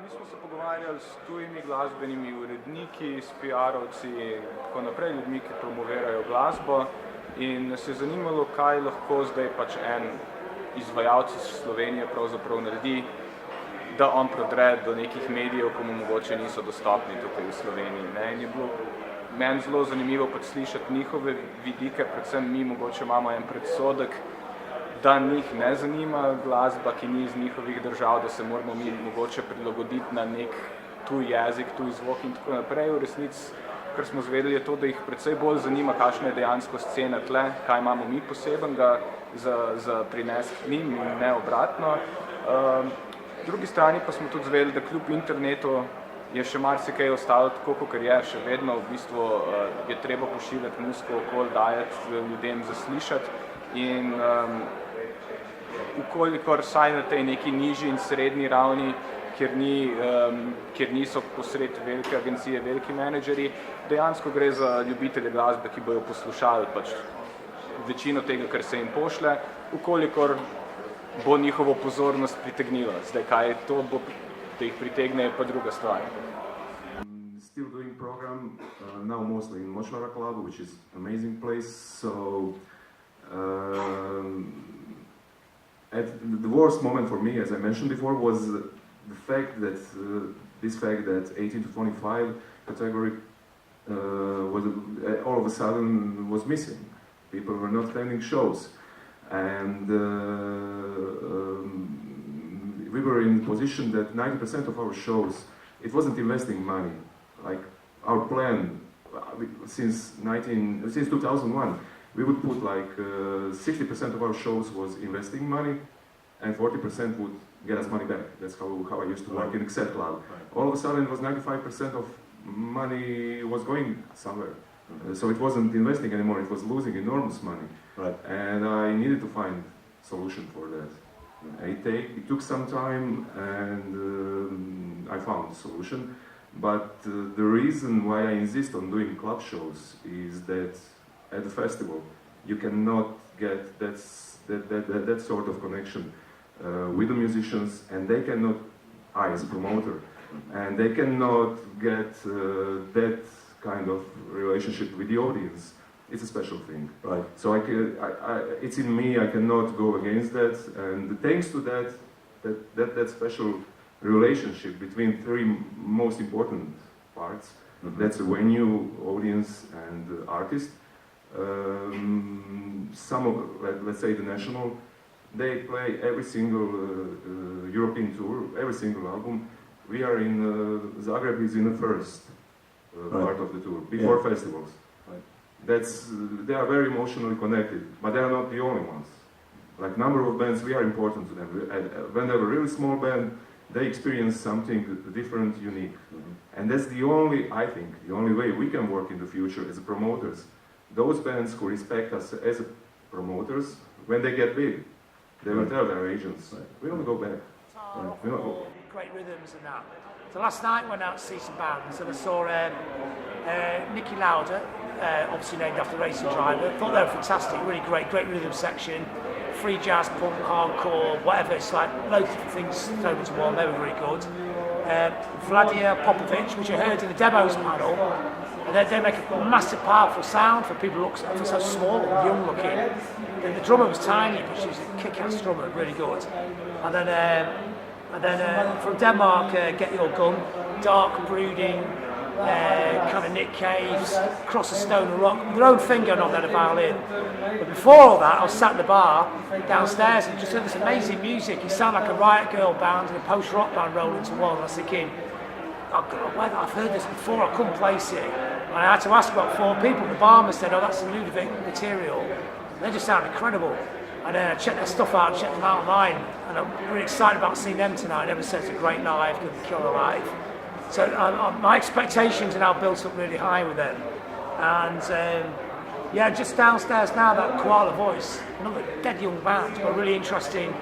mi smo se pogovarjali s tujimi glasbenimi uredniki, s PR-ovci in tako naprej, ljudmi, ki promovirajo glasbo in nas je zanimalo, kaj lahko zdaj pač en izvajalec iz Slovenije pravzaprav naredi, da on prodre do nekih medijev, ko mu mogoče niso dostopni tukaj v Sloveniji. In je bilo meni zelo zanimivo pač slišati njihove vidike, predvsem mi mogoče imamo en predsodek, da njih ne zanima glasba, ki ni iz njihovih držav, da se moramo mi mogoče prilagoditi na nek tuj jezik, tuj zvok in tako naprej. V resnici, kar smo zvedeli, je to, da jih precej bolj zanima, kakšna je dejansko scena tle, kaj imamo mi posebenega za prinesti k njim in ne obratno. Drugi strani pa smo tudi zvedeli, da kljub internetu je še marsikaj ostalo tako, kot je še vedno, v bistvu je treba pošiljati muziko okoli, dajati ljudem zaslišati in ukolikor saj na tej neki nižji in srednji ravni, kjer niso posred velike agencije, veliki menedžeri, dejansko gre za ljubitelje glasbe, ki bojo poslušali pač večino tega, kar se jim pošle, ukolikor bo njihovo pozornost pritegnila. Zdaj, kaj to bo da jih pritegne pa druga stvar. Still doing program now mostly in Močvara Club, which is an amazing place. So the worst moment for me, as I mentioned before, was the fact that this fact that 18 to 25 category was all of a sudden was missing. People were not attending shows, and we were in a position that 90% of our shows, it wasn't investing money. Like our plan since 2001, we would put like 60% of our shows was investing money, and 40% would get us money back. That's how I used to work in Excel Club. All of a sudden, it was 95% of money was going somewhere. So it wasn't investing anymore, it was losing enormous money. Right. And I needed to find a solution for that. It took some time, and I found a solution. But the reason why I insist on doing club shows is that at the festival you cannot get that sort of connection with the musicians, and they cannot, I as a promoter, and they cannot get that kind of relationship with the audience. It's a special thing. Right. So it's in me, I cannot go against that, and thanks to that special relationship between three most important parts, that's a venue, audience, and artist. Some of, let's say the national, they play every single European tour, every single album. We are in, Zagreb is in the first part of the tour, before festivals. Right. They are very emotionally connected, but they are not the only ones. Like number of bands, we are important to them. When they're a really small band, they experience something different, unique. And that's the only, I think, the only way we can work in the future as promoters. Those bands who respect us as promoters, when they get big, they will tell their agents, we don't go back. Great rhythms and that. So last night I went out to see some bands, and I saw Nicky Lauda, obviously named after the racing driver. Thought they were fantastic, really great rhythm section. Free jazz, punk, hardcore, whatever, it's like loads of things thrown into one, they were really good. Vladimir Popovic, which I heard in the demos panel, and they make a massive, powerful sound for people who look so small and young looking. And the drummer was tiny, but she was a kick-ass drummer, really good. And then from Denmark, Get Your Gun, dark, brooding, kind of Nick Caves, Cross a Stone and Rock, their own thing going on there, the violin. But before all that, I was sat in the bar downstairs and just heard this amazing music. It sounded like a Riot Girl band and a post-rock band rolled into one. And I was thinking, oh God, I've heard this before, I couldn't place it. And I had to ask about 4 people. The barman said, oh, that's some Ludovic material. And they just sound incredible. And then I checked their stuff out, checked them out online, and I'm really excited about seeing them tonight. Ever since a great live, good killer live. So my expectations are now built up really high with them. And yeah, just downstairs now, that Koala voice, another dead young band, but a really interesting,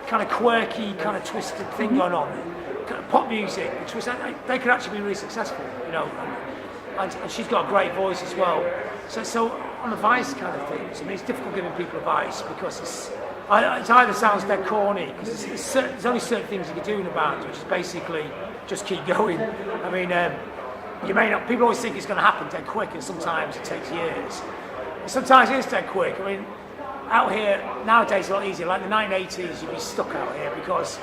kind of quirky, kind of twisted thing going on. Kind of pop music, which was, they could actually be really successful, you know. And she's got a great voice as well. So on advice kind of things, I mean, it's difficult giving people advice because it either sounds dead corny, because there's only certain things you can do in a band, which is basically just keep going. I mean, you may not, people always think it's going to happen dead quick, and sometimes it takes years. And sometimes it is dead quick. I mean, out here, nowadays it's a lot easier. Like the 1980s, you'd be stuck out here because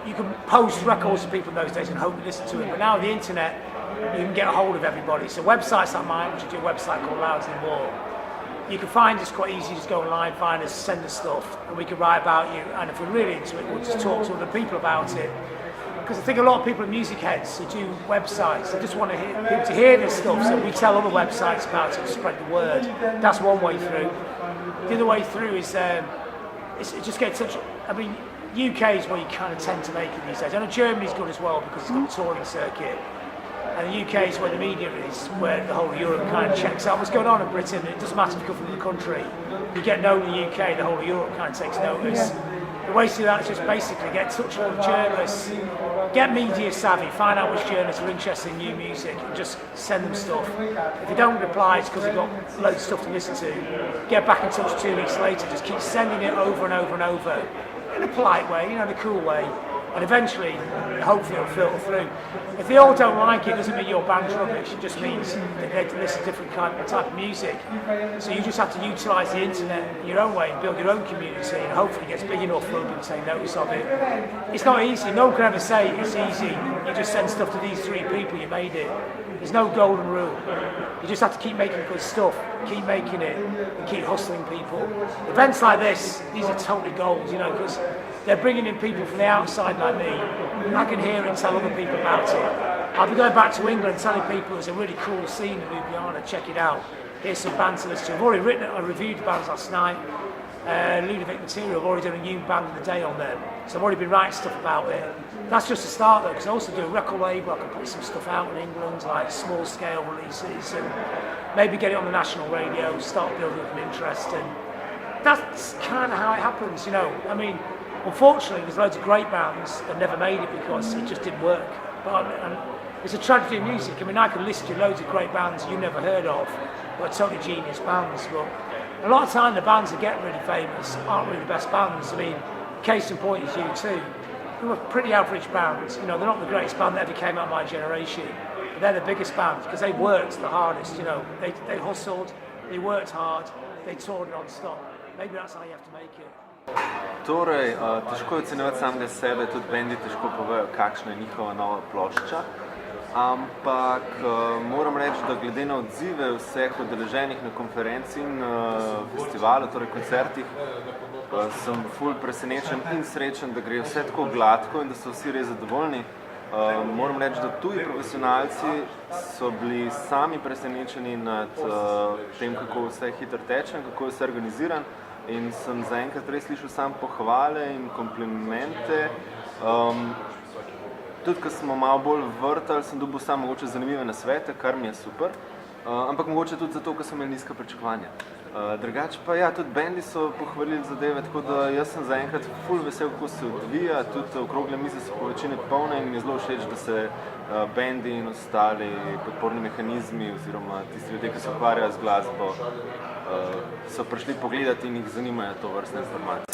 you can post records to people in those days and hope you listen to it. But now with the internet, you can get a hold of everybody. So websites like mine, which I do a website called Louds in the Wall, you can find us quite easy. Just go online, find us, send us stuff, and we can write about you. And if we're really into it, we'll just talk to other people about it. Because I think a lot of people are music heads who do websites. They just want people to hear this stuff, so we tell other websites about it and spread the word. That's one way through. The other way through is just get in touch. I mean, UK is where you kind of tend to make it these days. I know Germany's good as well because it's got a touring circuit. And the UK is where the media is, where the whole of Europe kind of checks out what's going on in Britain. It doesn't matter if you come from the country. If you get known in the UK, the whole of Europe kind of takes notice. The way to do that is just basically get in touch with journalists, get media savvy, find out which journalists are interested in new music, and just send them stuff. If they don't reply, it's because they've got loads of stuff to listen to. Get back in touch 2 weeks later, just keep sending it over and over and over, in a polite way, you know, in a cool way. And eventually, hopefully it'll filter through. If they all don't like it, it doesn't mean your band's rubbish, it just means that they listen to different type of music. So you just have to utilise the internet in your own way and build your own community, and hopefully it gets big enough for people to take notice of it. It's not easy, no one can ever say it's easy. You just send stuff to these 3 people, you made it. There's no golden rule. You just have to keep making good stuff, keep making it, and keep hustling people. Events like this, these are totally gold, you know, because they're bringing in people from the outside like me. I can hear it and tell other people about it. I'll be going back to England telling people there's a really cool scene in Ljubljana, check it out. Here's some bands to listen to. I've already reviewed bands last night. Ludovic Material, I've already done a new band of the day on them. So I've already been writing stuff about it. That's just a start though, because I also do a record label. I can put some stuff out in England, like small scale releases, and maybe get it on the national radio, start building up an interest. And that's kind of how it happens, you know. I mean, unfortunately, there's loads of great bands that never made it because it just didn't work. But it's a tragedy in music. I mean, I could list you loads of great bands you never heard of, but totally genius bands. But a lot of time, the bands that get really famous aren't really the best bands. I mean, case in point is U2. They were pretty average bands. You know, they're not the greatest band that ever came out of my generation, but they're the biggest band because they worked the hardest. You know, they hustled, they worked hard, they toured non-stop. Maybe that's how you have to make it. Torej, težko je ocenjevati samega sebe, tudi bendi težko povejo, kakšna je njihova nova plošča. Ampak moram reči, da glede na odzive vseh udeleženih na konferenci in festivalu, torej koncertih, sem ful presenečen in srečen, da gre vse tako gladko in da so vsi res zadovoljni. Moram reči, da tuji profesionalci so bili sami presenečeni nad tem, kako vse hitro teče in kako je vse organiziran. In sem zaenkrat res slišal sam pohvale in komplimente. Tudi, ko smo malo bolj vrtali, sem dobil sam mogoče zanimive nasvete, kar mi je super. Ampak mogoče tudi zato, ker smo imeli nizka pričakovanja. Drugače pa ja, tudi bendi so pohvalili zadeve, tako da jaz sem zaenkrat ful vesel, kako se odvija. Tudi okrogle mize so po večini polne in mi je zelo všeč, da se bendi in ostali podporni mehanizmi oziroma tisti ljudje, ki se ukvarjajo z glasbo, so prišli pogledati in jih zanimajo to vrstne informacije.